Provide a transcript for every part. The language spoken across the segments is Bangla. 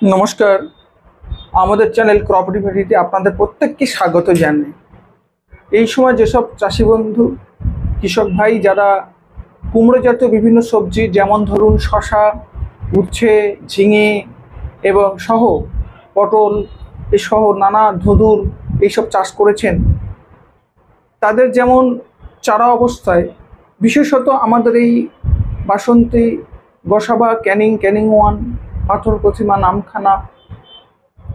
নমস্কার, আমাদের চ্যানেল ক্রপ রিভিউতে আপনাদের প্রত্যেককে স্বাগত জানাই। এই সময় যেসব চাষি বন্ধু কৃষক ভাই যারা কুমড়ো জাতীয় বিভিন্ন সবজি যেমন ধরুন শসা, উচ্ছে, ঝিঙে এবং সহ পটল এসহ নানা ধুঁদুল এইসব চাষ করেছেন, তাদের যেমন চারা অবস্থায় বিশেষত আমাদের এই বাসন্তী, গোসাবা, ক্যানিং ওয়ান, পাথর প্রতিমা, নামখানা,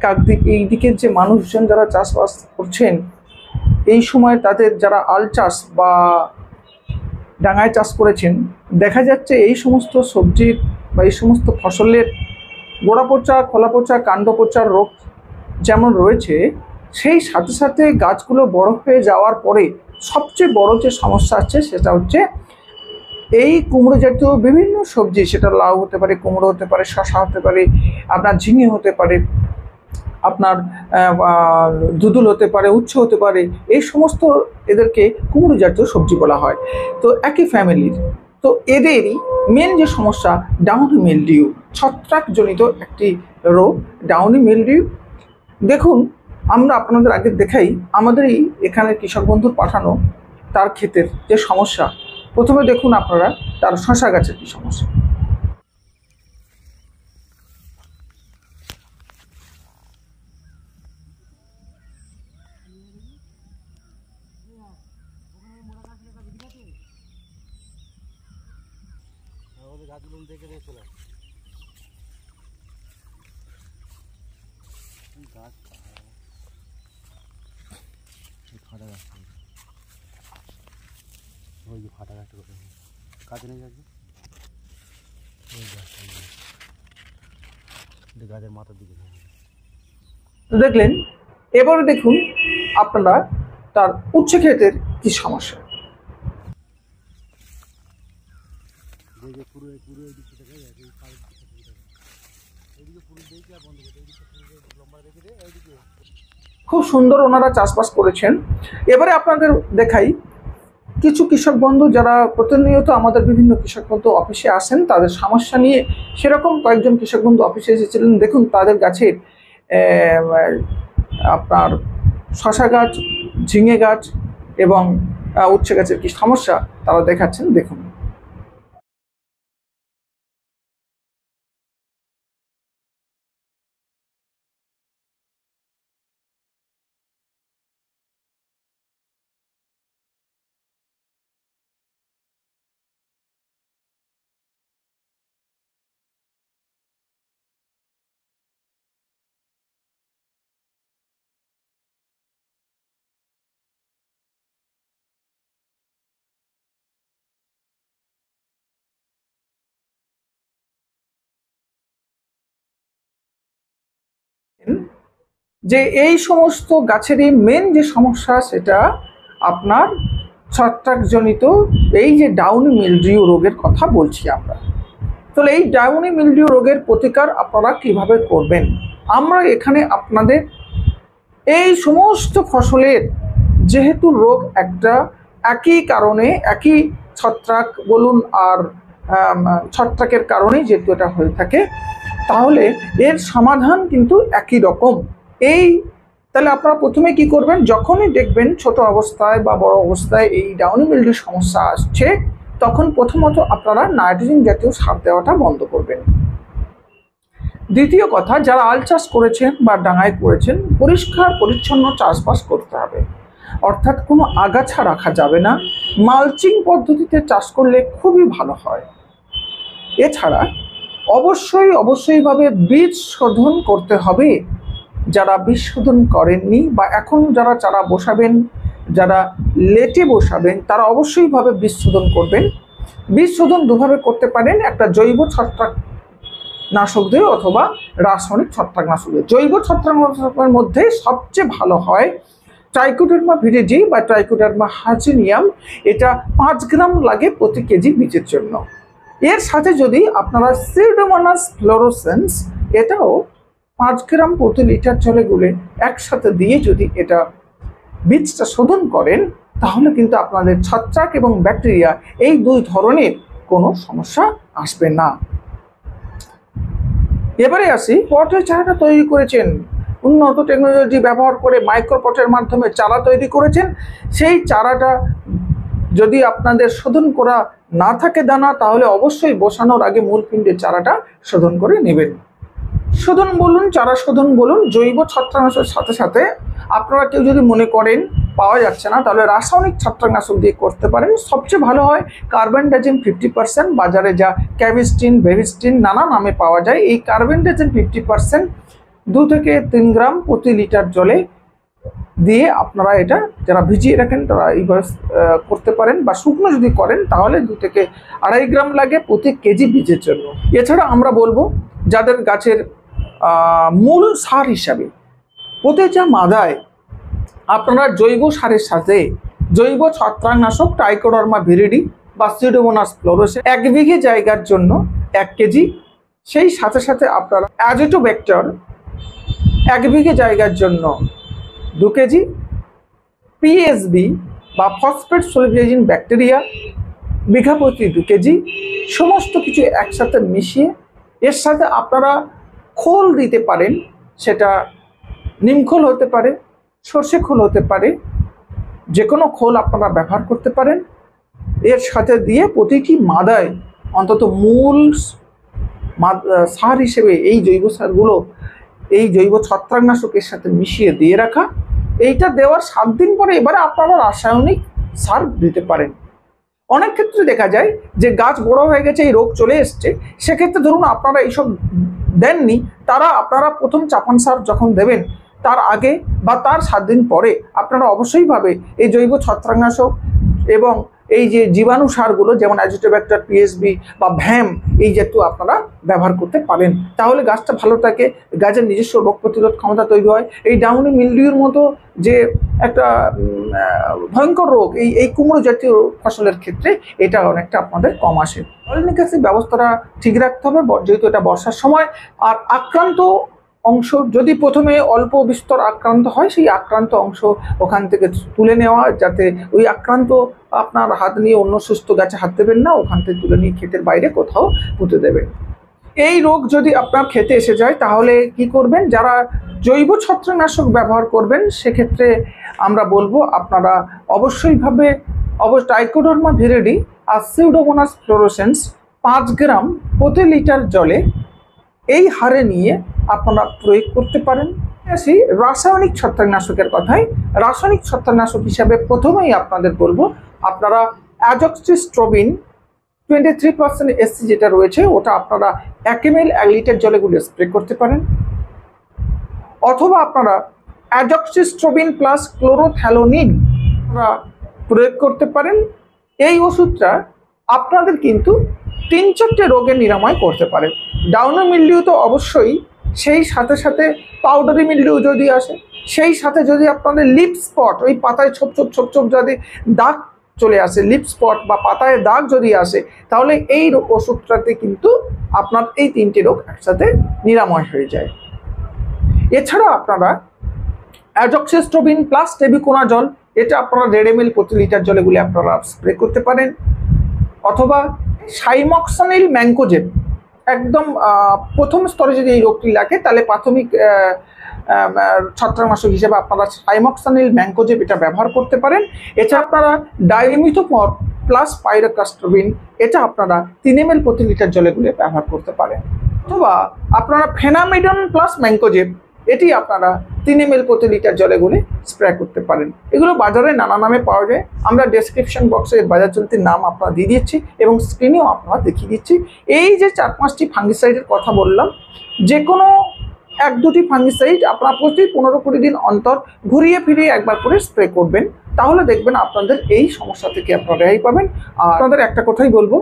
কাকদ্বীপ এই দিকের যে মানুষজন যারা চাষবাস করছেন, এই সময় তাদের যারা আল চাষ বা ডাঙায় চাষ করেছেন, দেখা যাচ্ছে এই সমস্ত সবজির বা এই সমস্ত ফসলের গোড়া পচা, খোলা পচা, কাণ্ড পচার রোগ যেমন রয়েছে, সেই সাথে সাথে গাছগুলো বড় হয়ে যাওয়ার পরে সবচেয়ে বড় যে সমস্যা আছে সেটা হচ্ছে এই কুমড়ো জাতীয় বিভিন্ন সবজি, সেটা লাউ হতে পারে, কুমড়ো হতে পারে, শসা হতে পারে, আপনার ঝিঙে হতে পারে, আপনার ধুঁদুল হতে পারে, উচ্ছে হতে পারে, এই সমস্ত এদেরকে কুমড়ো জাতীয় সবজি বলা হয়। তো একই ফ্যামিলির, তো এদেরই মেন যে সমস্যা ডাউনি মিলডিউ, ছত্রাকজনিত একটি রোগ ডাউনি মিলডিউ। দেখুন, আমরা আপনাদের আগে দেখাই আমাদেরই এখানে কৃষক বন্ধুর পাঠানো তার ক্ষেতের যে সমস্যা। প্রথমে দেখুন আপনারা তার শসা গাছের কি সমস্যা। গাছগুলো দেখে দেখে চলে গাছ ফাটা গাছ, ওই যে ফাটা গাছটা করে কাজে নেই যাচ্ছে, ওই গাছের মাথার দিকে দেখলেন। এবারে দেখুন আপনারা তার উচ্ছে ক্ষেতের কি সমস্যা। পুরো পুরো এদিকে দেখা যায়, এইদিকে পুরো দেখি আর বন্ধ করে এইদিকে পুরো লম্বা রেখে দেয়, এইদিকে খুব সুন্দর ওনারা চাষবাস করেছেন। এবারে আপনাদের দেখাই কিছু কৃষক বন্ধু যারা প্রতিনিয়ত আমাদের বিভিন্ন কৃষক বন্ধু অফিসে আসেন, তাদের সমস্যা নিয়ে সেরকম কয়েকজন কৃষক বন্ধু অফিসে এসেছিলেন। দেখুন তাদের গাছের আপনার শসা গাছ, ঝিঙে গাছ এবং উচ্ছে গাছের কি সমস্যা তারা দেখাচ্ছেন, দেখুন। যে এই সমস্ত গাছেরই মেন যে সমস্যা সেটা আপনার ছত্রাকজনিত এই যে ডাউনি মিলডিউ রোগের কথা বলছি আমরা। তাহলে এই ডাউনি মিলডিউ রোগের প্রতিকার আপনারা কিভাবে করবেন, আমরা এখানে আপনাদের এই সমস্ত ফসলের যেহেতু রোগ একটা একই কারণে, একই ছত্রাক বলুন আর ছত্রাকের কারণেই যেহেতু এটা হয়ে থাকে, তাহলে এর সমাধান কিন্তু একই রকম। এই তাহলে আপনারা প্রথমে কি করবেন, যখনই দেখবেন ছোট অবস্থায় বা বড় অবস্থায় এই ডাউনি মিলডিউ সমস্যা আসছে, তখন প্রথমত আপনারা নাইট্রোজেন জাতীয় সার দেওয়াটা বন্ধ করবেন। দ্বিতীয় কথা, যারা আল চাষ করেছেন বা ডাঙায় করেছেন, পরিষ্কার পরিচ্ছন্ন চাষবাস করতে হবে, অর্থাৎ কোনো আগাছা রাখা যাবে না। মালচিং পদ্ধতিতে চাষ করলে খুবই ভালো হয়। এছাড়া অবশ্যইভাবে বীজ শোধন করতে হবে। যারা বীজ শোধন করেননি বা এখন যারা চারা বসাবেন, যারা লেটে বসাবেন, তারা অবশ্যইভাবে বীজ শোধন করবেন। বীজ শোধন দুভাবে করতে পারেন, একটা জৈব ছত্রাকনাশক দিয়ে অথবা রাসায়নিক ছত্রাকনাশক দিয়ে। জৈব ছত্রাকনাশকের মধ্যে সবচেয়ে ভালো হয় ট্রাইকোডার্মা ভিরিডি বা ট্রাইকোডার্মা হাজিনিয়াম। এটা 5 গ্রাম লাগে প্রতি কেজি বীজের জন্য। এর সাথে যদি আপনারা সিউডোমোনাস ফ্লোরোসেন্স, এটাও 5 গ্রাম প্রতি লিটার জলে গুলে একসাথে দিয়ে যদি এটা বীজটা শোধন করেন, তাহলে কিন্তু আপনাদের ছত্রাক এবং ব্যাকটেরিয়া এই দুই ধরনের কোনো সমস্যা আসবে না। এবারে আসি, পটের চারাটা তৈরি করেছেন, উন্নত টেকনোলজি ব্যবহার করে মাইক্রো পটের মাধ্যমে চারা তৈরি করেছেন। সেই চারাটা যদি আপনাদের শোধন করা না থাকে দানা, তাহলে অবশ্যই বসানোর আগে মূল পিণ্ডের চারাটা শোধন করে নেবেন। শোধন বলুন, চারা শোধন বলুন, জৈব ছত্রাকনাশকের সাথে সাথে আপনারা কেউ যদি মনে করেন পাওয়া যাচ্ছে না, তাহলে রাসায়নিক ছত্রাকনাশক দিয়ে করতে পারেন। সবচেয়ে ভালো হয় কার্বেন্ডাজিম 50%, বাজারে যা ক্যাভিস্টিন, বেভিস্টিন নানা নামে পাওয়া যায়। এই কার্বেন্ডাজিম 50% 2 থেকে 3 গ্রাম প্রতি লিটার জলে দিয়ে আপনারা এটা যারা ভিজিয়ে রাখেন তারা এইভাবে করতে পারেন, বা শুকনো যদি করেন তাহলে 2 থেকে 2.5 গ্রাম লাগে প্রতি কেজি বীজের জন্য। এছাড়া আমরা বলবো যাদের গাছের মূল সার হিসাবে প্রতিটা মাদায় আপনারা জৈব সারের সাথে জৈব ছত্রাকনাশক ট্রাইকোডার্মা ভিরিডি বা সিউডোমোনাস ফ্লোরোসেন্স 1 বিঘে জায়গার জন্য 1 কেজি, সেই সাথে সাথে আপনারা অ্যাজিটোব্যাক্টর 1 বিঘে জায়গার জন্য 2 কেজি, পিএসবি বা ফসফেট সলিবিলাইজিং ব্যাকটেরিয়া বিঘা প্রতি 2 কেজি, সমস্ত কিছু একসাথে মিশিয়ে এর সাথে আপনারা খোল দিতে পারেন। সেটা নিমখোল হতে পারে, সর্ষে খোল হতে পারে, যে কোনো খোল আপনারা ব্যবহার করতে পারেন। এর সাথে দিয়ে প্রতিটি মাদায় অন্তত মূল সার হিসেবে এই জৈব সারগুলো এই জৈব ছত্রাকনাশকের সাথে মিশিয়ে দিয়ে রাখা। এইটা দেওয়ার 7 দিন পরে এবারে আপনারা রাসায়নিক সার দিতে পারেন। অনেক ক্ষেত্রে দেখা যায় যে গাছ বড় হয়ে গেছে, এই রোগ চলে এসছে, সেক্ষেত্রে ধরুন আপনারা এইসব দেননি, তারা আপনারা প্রথম চাপান সার যখন দেবেন তার আগে বা তার 7 দিন পরে আপনারা অবশ্যইভাবে এই জৈব ছত্রাকনাশক এবং এই যে জীবাণু সারগুলো যেমন অ্যাজিটোব্যাক্টর, পিএসবি বা ভ্যাম এই জাতীয় আপনারা ব্যবহার করতে পারেন। তাহলে গাছটা ভালো থাকে, গাছের নিজস্ব রোগ প্রতিরোধ ক্ষমতা তৈরি হয়। এই ডাউনি মিলডিউর মতো যে একটা ভয়ঙ্কর রোগ এই কুমড়ো জাতীয় ফসলের ক্ষেত্রে এটা অনেকটা আপনাদের কম আসে। জল নিকাশি ব্যবস্থাটা ঠিক রাখতে হবে, যেহেতু এটা বর্ষার সময়। আর আক্রান্ত অংশ যদি প্রথমে অল্প বিস্তর আক্রান্ত হয়, সেই আক্রান্ত অংশ ওখান থেকে তুলে নেওয়া, যাতে ওই আক্রান্ত আপনার হাত নিয়ে অন্য সুস্থ গাছে হাত দেবেন না, ওখান থেকে তুলে নিয়ে ক্ষেতের বাইরে কোথাও পুঁতে দেবেন। এই রোগ যদি আপনার ক্ষেতে এসে যায় তাহলে কি করবেন? যারা জৈব ছত্রাকনাশক ব্যবহার করবেন সেক্ষেত্রে আমরা বলবো আপনারা অবশ্যইভাবে ট্রাইকোডার্মা ভিরিডি আর সিউডোমোনাস ফ্লোরোসেন্স 5 গ্রাম প্রতি লিটার জলে এই হারে নিয়ে আপনারা প্রয়োগ করতে পারেন। আসি রাসায়নিক ছত্রাকনাশকের কথায়। রাসায়নিক ছত্রাকনাশক হিসাবে প্রথমেই আপনাদের বলবো আপনারা অ্যাজোক্সিস্ট্রোবিন 23% SC যেটা রয়েছে ওটা আপনারা 1 ml 1 লিটার জলে গুলে স্প্রে করতে পারেন, অথবা আপনারা অ্যাজোক্সিস্ট্রোবিন প্লাস ক্লোরোথ্যালোনিন প্রয়োগ করতে পারেন। এই ওষুধটা আপনাদের কিন্তু 3-4টে রোগের নিরাময় করতে পারে। ডাউনি মিলডিউ তো অবশ্যই, সেই সাথে সাথে পাউডারি মিলডিউ যদি আসে, সেই সাথে যদি আপনাদের লিপ স্পট, ওই পাতায় ছোপ ছোপ যদি দাগ চলে আসে, লিপ স্পট বা পাতায় দাগ যদি আসে, তাহলে এই ওষুধটাতে কিন্তু আপনার এই 3টে রোগ একসাথে নিরাময় হয়ে যায়। এছাড়া আপনারা অ্যাজোক্সিস্ট্রোবিন প্লাস টেবিকোনাজল, এটা আপনারা 1.5 ml প্রতি লিটার জলে গুলে আপনারা স্প্রে করতে পারেন, অথবা সাইমক্সানিল ম্যাঙ্কোজেব একদম প্রথম স্তরে যদি এই রোগটি লাগে তাহলে প্রাথমিক ছত্রাকনাশক হিসেবে আপনারা সাইমক্সানিল ম্যাঙ্কোজেব এটা ব্যবহার করতে পারেন। এছাড়া আপনারা ডাইমিথোফর প্লাস পাইরোকাস্ট্রোবিন এটা আপনারা 3 ml প্রতি লিটার জলে গুলে ব্যবহার করতে পারেন, অথবা আপনারা ফেনামিডন প্লাস ম্যাঙ্কোজেব এটি আপনারা 3 ml প্রতি লিটার জলে গুলে স্প্রে করতে পারেন। এগুলো বাজারে নানা নামে পাওয়া যায়, আমরা ডেসক্রিপশন বক্সে বাজার চলতির নাম আপনারা দিয়ে দিচ্ছি এবং স্ক্রিনেও আপনারা দেখিয়ে দিচ্ছি। এই যে 4-5টি ফাঙ্গিসাইডের কথা বললাম, যে কোনো 1-2টি ফাঙ্গিসাইড আপনারা প্রতি 15-20 দিন অন্তর ঘুরিয়ে ফিরিয়ে একবার করে স্প্রে করবেন, তাহলে দেখবেন আপনাদের এই সমস্যা থেকে আপনারা রেহাই পাবেন। আর আপনাদের একটা কথাই বলবো,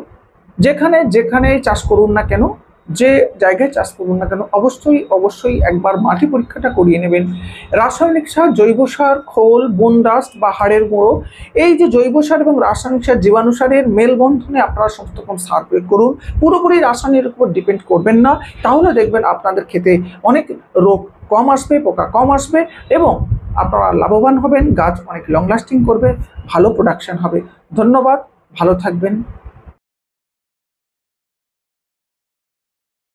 যেখানে চাষ করুন না কেন, যে জায়গায় চাষ করুন না কেন, অবশ্যই একবার মাটি পরীক্ষাটা করিয়ে নেবেন। রাসায়নিক সার, জৈব সার, খোল, বোন ডাস্ট বা হাড়ের গুঁড়ো, এই যে জৈব সার এবং রাসায়নিক সার, জীবাণু সারের মেলবন্ধনে আপনারা সমস্ত রকম সার প্রয়োগ করুন। পুরোপুরি রাসায়নিকের উপর ডিপেন্ড করবেন না, তাহলে দেখবেন আপনাদের ক্ষেতে অনেক রোগ কম আসবে, পোকা কম আসবে এবং আপনারা লাভবান হবেন, গাছ অনেক লং লাস্টিং করবে, ভালো প্রোডাকশন হবে। ধন্যবাদ, ভালো থাকবেন।